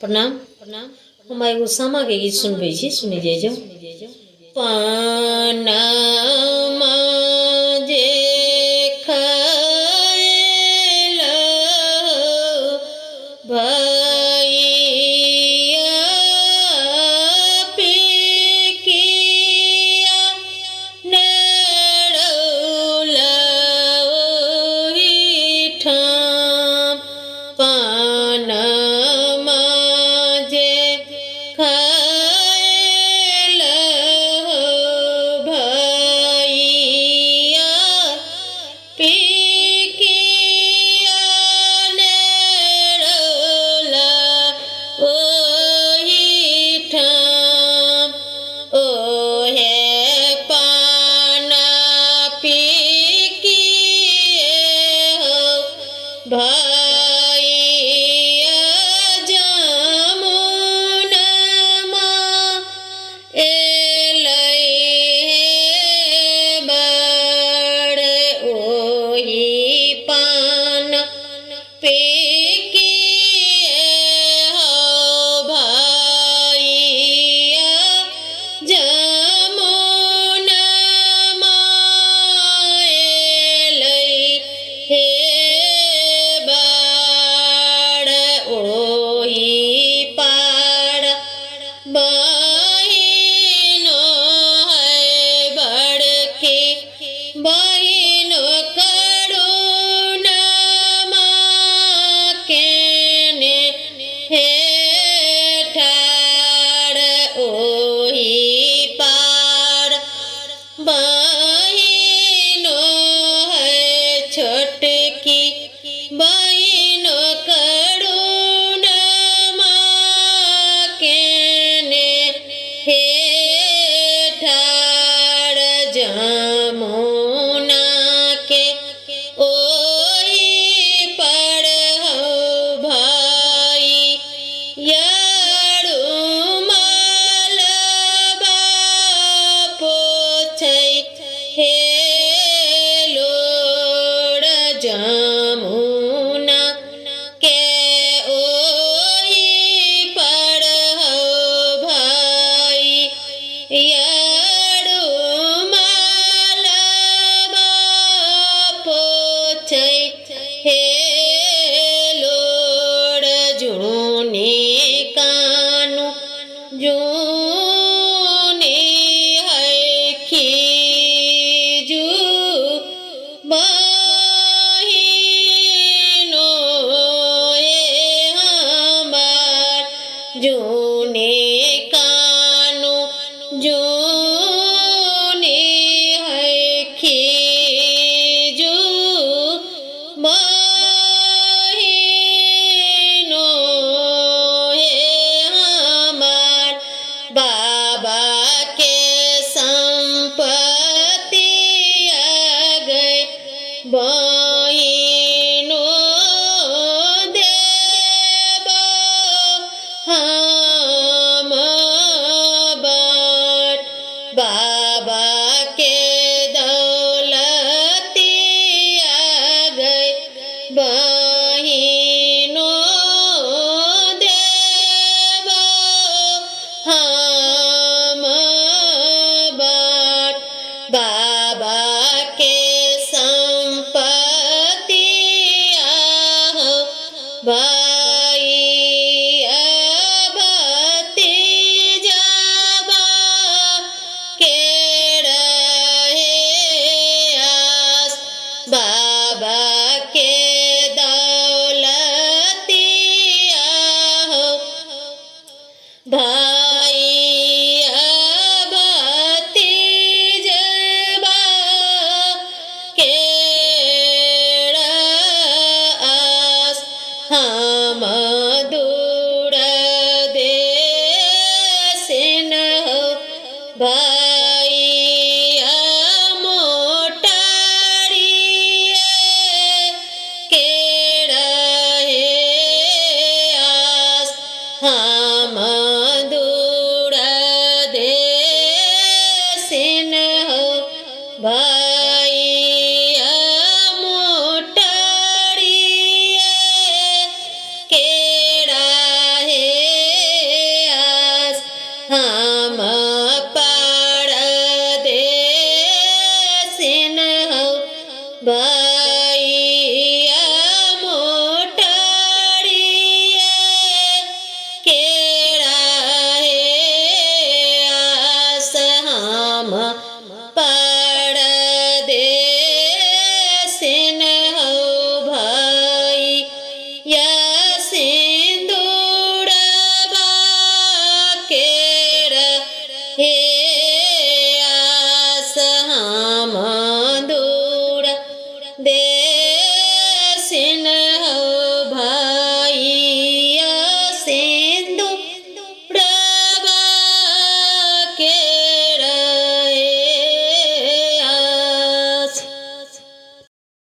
प्रणाम। हम एगो सामा के गीत सुनबे छी, सुनी जाइजो। पानमा जे खैला भैया पिकिया नेड़ौला ओहिठाम। पानमा जे खैला भैया पिकिया नेड़ौला ओहिठाम। ओहे पाना पिकिए हो भैया जमुनमा एलै बड़। ओही पान पिकिए हो भैया जमुनमा एलै बड़। ओही पार बहिनो है बड़की बहिनो करुणमा केने हे ठाड़। ओही पार बहिनो है छोटकी बहिनो करुणमा केने हे ठाड़। जमुना के ओही पर हो भाई यारुमाल पोछै हे लोड़। जमुना के ओही पर हो भाई यारुमाल पोछै हे लोड़। जूनी कानु जूनी है खीजू बहिनो हमार। जूनी कानु जूनी है खीजू बहिनो हमार। बाबा के संपत्ति आ गई बहिनो देबो हम बाट। बाबा के दौलती आ गई बहिनो देबो हम बाट। बाबा के संपत्ति आहो भैया भतीजाबा के रहे आस। बाबा के दौलती आहो भैया भतीजबा के आस। हम दूर देश न हो भैया मोटारिए के रहे आस। हम